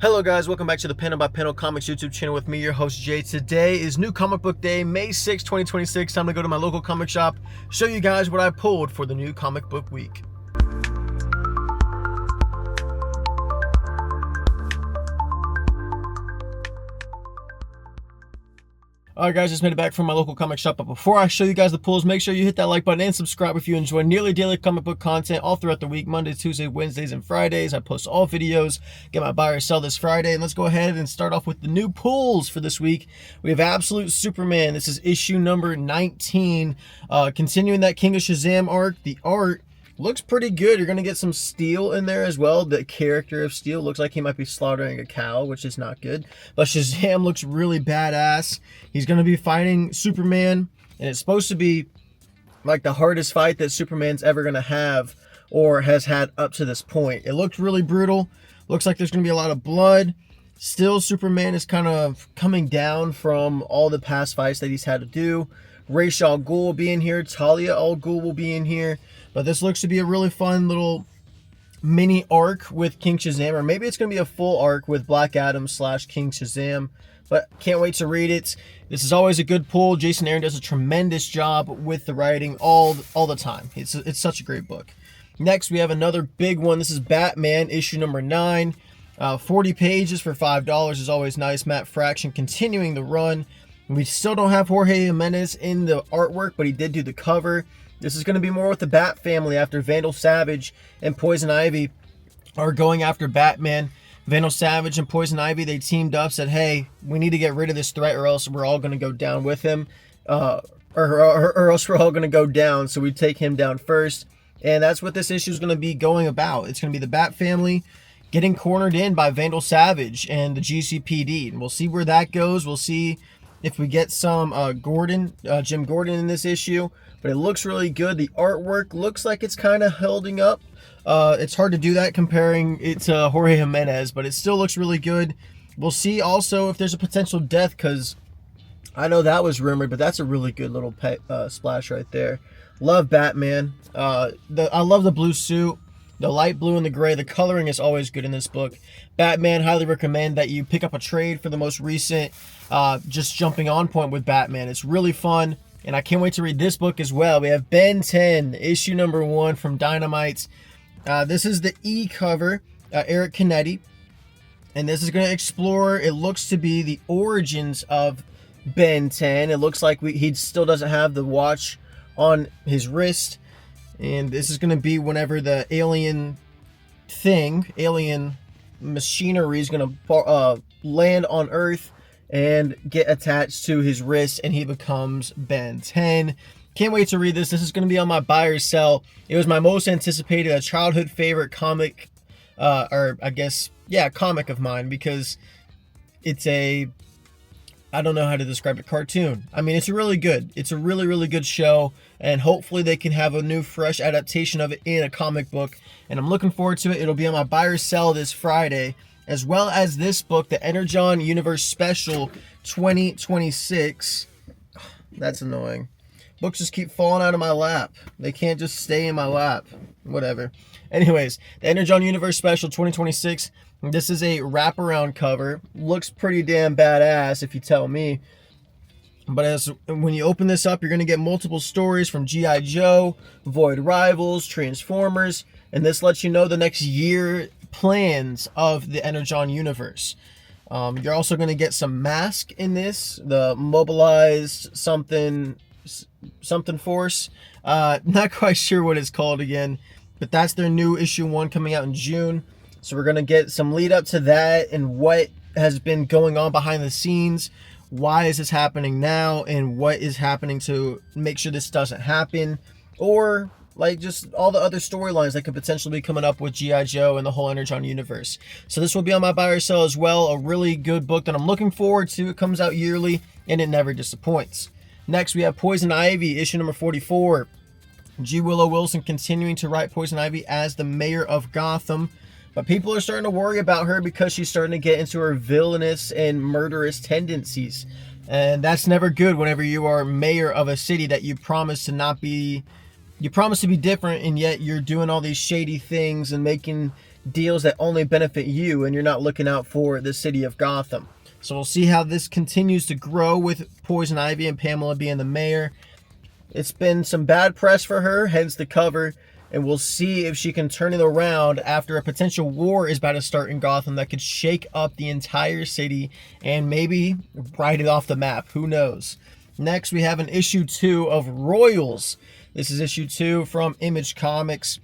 Hello guys, welcome back to the Panel by Panel Comics YouTube channel with me, your host Jay. Today is New Comic Book Day, May 6, 2026. Time to go to my local comic shop, show you guys what I pulled for the new comic book week. Alright guys, just made it back from my local comic shop, but before I show you guys the pulls, make sure you hit that like button and subscribe if you enjoy nearly daily comic book content all throughout the week, Monday, Tuesday, Wednesdays, and Fridays. I post all videos, get my buy or sell this Friday, and let's go ahead and start off with the new pulls for this week. We have Absolute Superman. This is issue number 19, continuing that King of Shazam arc. The art looks pretty good. You're going to get some Steel in there as well. The character of Steel looks like he might be slaughtering a cow, which is not good. But Shazam looks really badass. He's going to be fighting Superman, and it's supposed to be like the hardest fight that Superman's ever going to have or has had up to this point. It looks really brutal. Looks like there's going to be a lot of blood. Still, Superman is kind of coming down from all the past fights that he's had to do. Ra's al Ghul will be in here. Talia al Ghul will be in here. But this looks to be a really fun little mini arc with King Shazam. Or maybe it's going to be a full arc with Black Adam / King Shazam. But can't wait to read it. This is always a good pull. Jason Aaron does a tremendous job with the writing all the time. It's such a great book. Next, we have another big one. This is Batman, issue number 9. 40 pages for $5 is always nice. Matt Fraction continuing the run. We still don't have Jorge Jimenez in the artwork, but he did do the cover. This is going to be more with the Bat family after Vandal Savage and Poison Ivy are going after Batman. Vandal Savage and Poison Ivy, they teamed up, said, hey, we need to get rid of this threat or else we're all going to go down with him. Or else we're all going to go down, so we take him down first. And that's what this issue is going to be going about. It's going to be the Bat family getting cornered in by Vandal Savage and the GCPD. And we'll see where that goes. We'll see if we get some Jim Gordon in this issue. But it looks really good. The artwork looks like it's kind of holding up. It's hard to do that comparing it to Jorge Jimenez, but it still looks really good. We'll see also if there's a potential death, because I know that was rumored, but that's a really good little splash right there. Love Batman. I love the blue suit, the light blue and the gray. The coloring is always good in this book. Batman, highly recommend that you pick up a trade for the most recent just jumping on point with Batman. It's really fun. And I can't wait to read this book as well. We have Ben 10, issue number 1 from Dynamite. This is the E cover, Eric Canetti. And this is going to explore, it looks to be the origins of Ben 10. It looks like he still doesn't have the watch on his wrist. And this is going to be whenever the alien machinery is going to land on Earth and get attached to his wrist, and he becomes Ben 10. Can't wait to read this. This is going to be on my buy or sell. It was my most anticipated, a childhood favorite comic, comic of mine, because it's I don't know how to describe it, cartoon. I mean, it's really good. It's a really, really good show, and hopefully they can have a new, fresh adaptation of it in a comic book, and I'm looking forward to it. It'll be on my buy or sell this Friday, as well as this book, the Energon Universe Special 2026. That's annoying. Books just keep falling out of my lap. They can't just stay in my lap. Whatever. Anyways, the Energon Universe Special 2026. This is a wraparound cover. Looks pretty damn badass if you tell me. But when you open this up, you're going to get multiple stories from G.I. Joe, Void Rivals, Transformers, and this lets you know the next year plans of the Energon universe. You're also going to get some mask in this, the mobilized something force. Not quite sure what it's called again, but that's their new issue 1 coming out in June. So we're going to get some lead up to that and what has been going on behind the scenes. Why is this happening now, and what is happening to make sure this doesn't happen, or like just all the other storylines that could potentially be coming up with G.I. Joe and the whole Energon universe. So this will be on my buy or sell as well. A really good book that I'm looking forward to. It comes out yearly, and it never disappoints. Next, we have Poison Ivy, issue number 44. G. Willow Wilson continuing to write Poison Ivy as the mayor of Gotham. But people are starting to worry about her because she's starting to get into her villainous and murderous tendencies. And that's never good whenever you are mayor of a city that you promise to not be... You promise to be different, and yet you're doing all these shady things and making deals that only benefit you and you're not looking out for the city of Gotham. So we'll see how this continues to grow with Poison Ivy and Pamela being the mayor. It's been some bad press for her, hence the cover, and we'll see if she can turn it around after a potential war is about to start in Gotham that could shake up the entire city and maybe write it off the map. Who knows? Next, we have an issue 2 of Royals. This is issue 2 from Image Comics.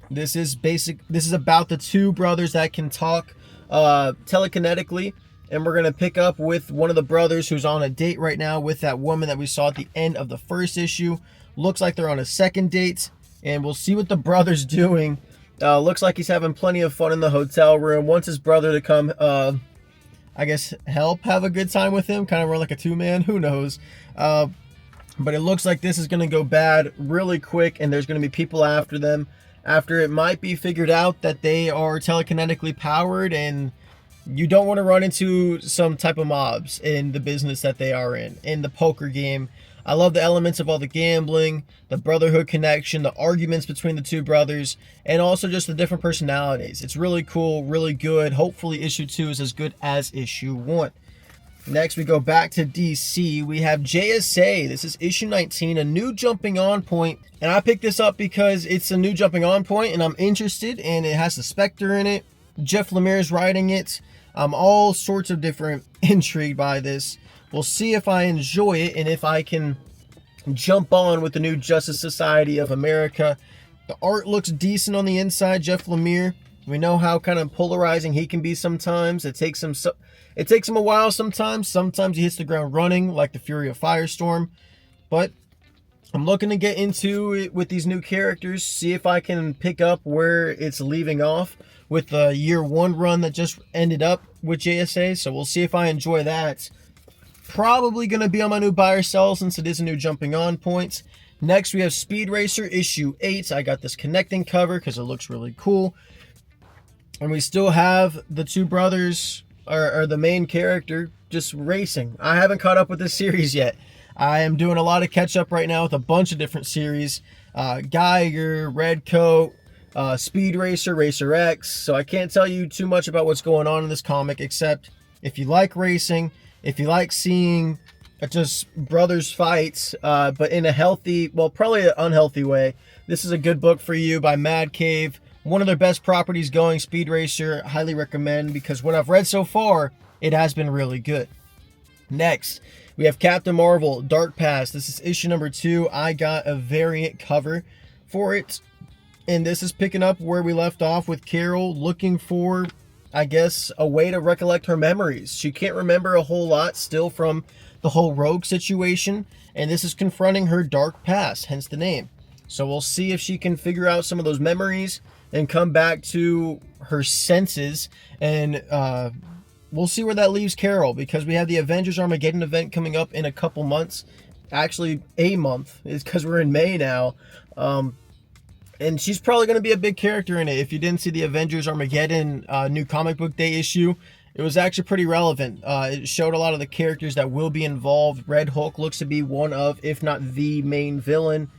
This is about the two brothers that can talk telekinetically. And we're going to pick up with one of the brothers who's on a date right now with that woman that we saw at the end of the first issue. Looks like they're on a second date. And we'll see what the brother's doing. Looks like he's having plenty of fun in the hotel room. Wants his brother to come, I guess, have a good time with him. Kind of run like a two-man. Who knows? But it looks like this is going to go bad really quick. And there's going to be people after them. After it might be figured out that they are telekinetically powered, and you don't want to run into some type of mobs in the business that they are in the poker game. I love the elements of all the gambling, the brotherhood connection, the arguments between the two brothers, and also just the different personalities. It's really cool, really good. Hopefully issue 2 is as good as issue 1. Next, we go back to DC. We have JSA. This is issue 19, a new jumping on point. And I picked this up because it's a new jumping on point and I'm interested, and it has the Spectre in it. Jeff Lemire's writing it. I'm all sorts of different intrigued by this. We'll see if I enjoy it and if I can jump on with the new Justice Society of America. The art looks decent on the inside. Jeff Lemire, we know how kind of polarizing he can be sometimes. It takes him a while sometimes. Sometimes he hits the ground running like the Fury of Firestorm. But I'm looking to get into it with these new characters, see if I can pick up where it's leaving off with the year 1 run that just ended up with JSA. So we'll see if I enjoy that. Probably going to be on my new buy or sell since it is a new jumping on point. Next, we have Speed Racer issue 8. I got this connecting cover because it looks really cool. And we still have the two brothers, or the main character, just racing. I haven't caught up with this series yet. I am doing a lot of catch up right now with a bunch of different series. Geiger, Redcoat, Speed Racer, Racer X. So I can't tell you too much about what's going on in this comic, except if you like racing, if you like seeing just brothers fights, but in a healthy, well, probably an unhealthy way, this is a good book for you by Mad Cave. One of their best properties going, Speed Racer. Highly recommend, because what I've read so far, it has been really good. Next, we have Captain Marvel, Dark Past. This is issue number 2. I got a variant cover for it. And this is picking up where we left off with Carol looking for, I guess, a way to recollect her memories. She can't remember a whole lot still from the whole Rogue situation. And this is confronting her dark past, hence the name. So we'll see if she can figure out some of those memories and come back to her senses. And we'll see where that leaves Carol, because we have the Avengers Armageddon event coming up in a couple months. Actually, a month, is because we're in May now. And she's probably going to be a big character in it. If you didn't see the Avengers Armageddon new comic book day issue, it was actually pretty relevant. It showed a lot of the characters that will be involved. Red Hulk looks to be one of, if not the main villain.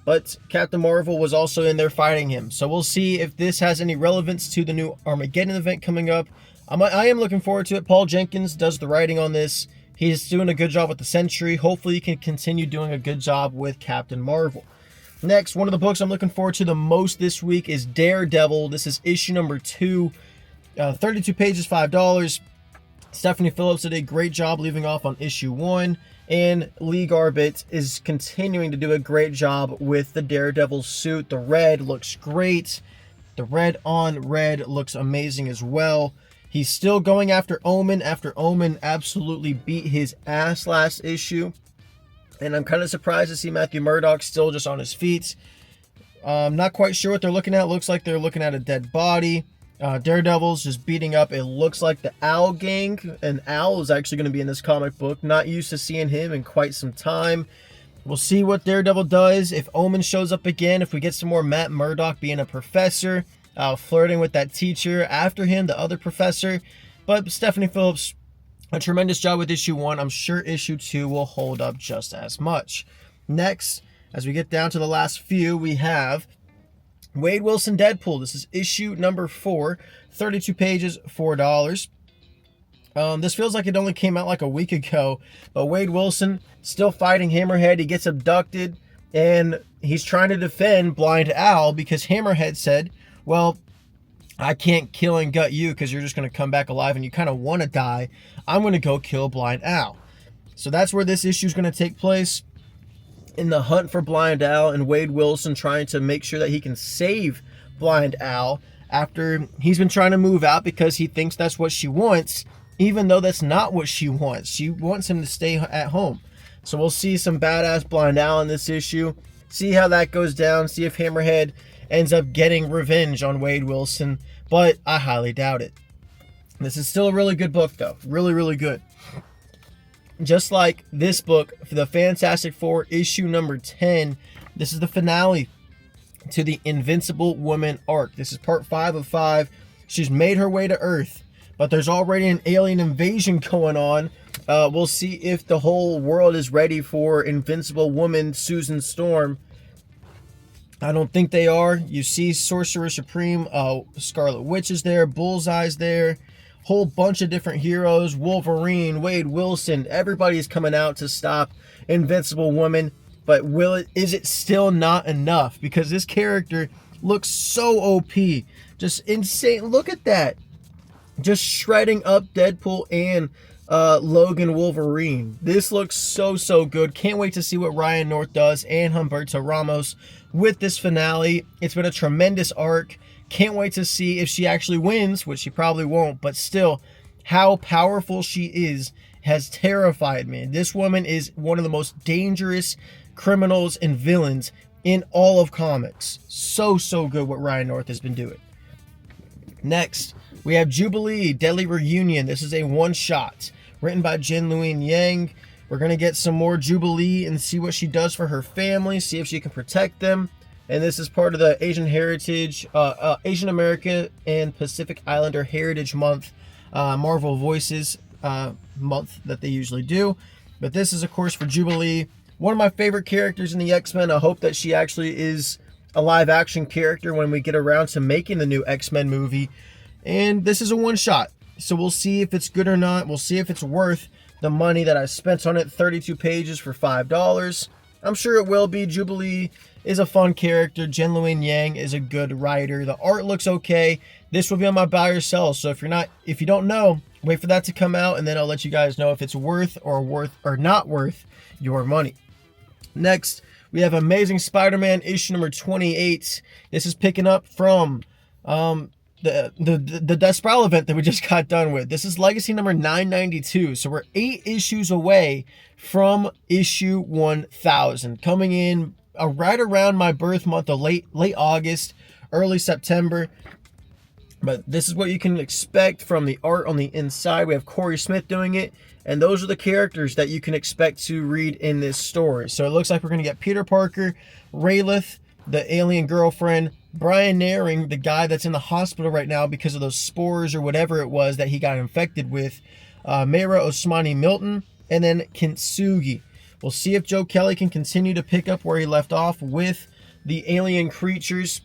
But Captain Marvel was also in there fighting him. So we'll see if this has any relevance to the new Armageddon event coming up. I am looking forward to it. Paul Jenkins does the writing on this. He's doing a good job with the Sentry. Hopefully he can continue doing a good job with Captain Marvel. Next, one of the books I'm looking forward to the most this week is Daredevil. This is issue number 2. 32 pages, $5. Stephanie Phillips did a great job leaving off on issue 1. And Lee Garbett is continuing to do a great job with the Daredevil suit. The red looks great. The red on red looks amazing as well. He's still going after Omen after Omen absolutely beat his ass last issue. And I'm kind of surprised to see Matthew Murdock still just on his feet. I'm not quite sure what they're looking at. Looks like they're looking at a dead body. Daredevil's just beating up, it looks like, the Owl Gang. And Owl is actually going to be in this comic book. Not used to seeing him in quite some time. We'll see what Daredevil does. If Omen shows up again, if we get some more Matt Murdock being a professor, flirting with that teacher after him, the other professor. But Stephanie Phillips, a tremendous job with issue 1. I'm sure issue 2 will hold up just as much. Next, as we get down to the last few, we have Wade Wilson Deadpool. This is issue number 4, 32 pages, $4. This feels like it only came out like a week ago, but Wade Wilson still fighting Hammerhead. He gets abducted, and he's trying to defend Blind Al because Hammerhead said, well, I can't kill and gut you because you're just going to come back alive and you kind of want to die. I'm going to go kill Blind Al. So that's where this issue is going to take place, in the hunt for Blind Al, and Wade Wilson trying to make sure that he can save Blind Al after he's been trying to move out because he thinks that's what she wants, even though that's not what she wants. She wants him to stay at home. So we'll see some badass Blind Al in this issue. See how that goes down. See if Hammerhead ends up getting revenge on Wade Wilson. But I highly doubt it. This is still a really good book, though. Really, really good. Just like this book, for the Fantastic Four, issue number 10, this is the finale to the Invincible Woman arc. This is part 5 of 5. She's made her way to Earth, but there's already an alien invasion going on. We'll see if the whole world is ready for Invincible Woman Susan Storm. I don't think they are. You see Sorcerer Supreme, Scarlet Witch is there, Bullseye's there. Whole bunch of different heroes, Wolverine, Wade Wilson, everybody's coming out to stop Invincible Woman. But is it still not enough? Because this character looks so OP. Just insane. Look at that. Just shredding up Deadpool and Logan Wolverine. This looks so good. Can't wait to see what Ryan North does and Humberto Ramos with this finale. It's been a tremendous arc. Can't wait to see if she actually wins, which she probably won't, but still, how powerful she is has terrified me. This woman is one of the most dangerous criminals and villains in all of comics. So good what Ryan North has been doing. Next, we have Jubilee, Deadly Reunion. This is a one-shot written by Jin Luen Yang. We're going to get some more Jubilee and see what she does for her family, see if she can protect them. And this is part of the Asian Heritage, Asian American and Pacific Islander Heritage Month, Marvel Voices month that they usually do. But this is, of course, for Jubilee. One of my favorite characters in the X-Men. I hope that she actually is a live-action character when we get around to making the new X-Men movie. And this is a one-shot, so we'll see if it's good or not. We'll see if it's worth the money that I spent on it. 32 pages for $5. I'm sure it will be. Jubilee is a fun character. Jin Luen Yang is a good writer. The art looks okay. This will be on my buy or sell. So if you don't know, wait for that to come out, and then I'll let you guys know if it's worth or not worth your money. Next, we have Amazing Spider-Man issue number 28. This is picking up from the Death Spiral event that we just got done with. This is legacy number 992. So we're 8 issues away from issue 1000, coming in right around my birth month of late August, early September. But this is what you can expect from the art on the inside. We have Corey Smith doing it, and those are the characters that you can expect to read in this story. So it looks like we're going to get Peter Parker, Raylith, the alien girlfriend, Brian Naring, the guy that's in the hospital right now because of those spores or whatever it was that he got infected with, Mayra Osmani Milton, and then Kintsugi. We'll see if Joe Kelly can continue to pick up where he left off with the alien creatures.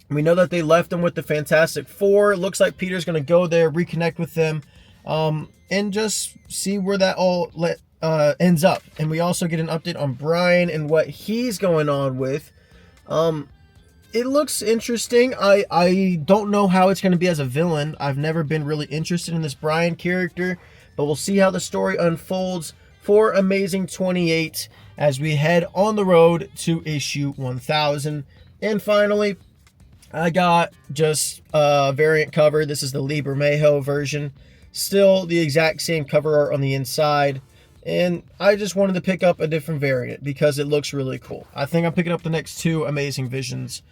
We know that they left them with the Fantastic Four. It looks like Peter's going to go there, reconnect with them, and just see where that all ends up. And we also get an update on Brian and what he's going on with. It looks interesting. I don't know how it's going to be as a villain. I've never been really interested in this Brian character, but we'll see how the story unfolds for Amazing 28 as we head on the road to issue 1000. And finally, I got just a variant cover. This is the Lee Bermejo version. Still the exact same cover art on the inside. And I just wanted to pick up a different variant because it looks really cool. I think I'm picking up the next 2 Amazing Visions.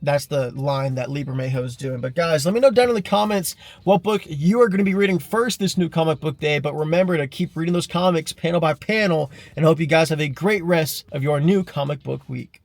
That's the line that Lee Bermejo is doing. But guys, let me know down in the comments what book you are going to be reading first this new comic book day. But remember to keep reading those comics panel by panel. And I hope you guys have a great rest of your new comic book week.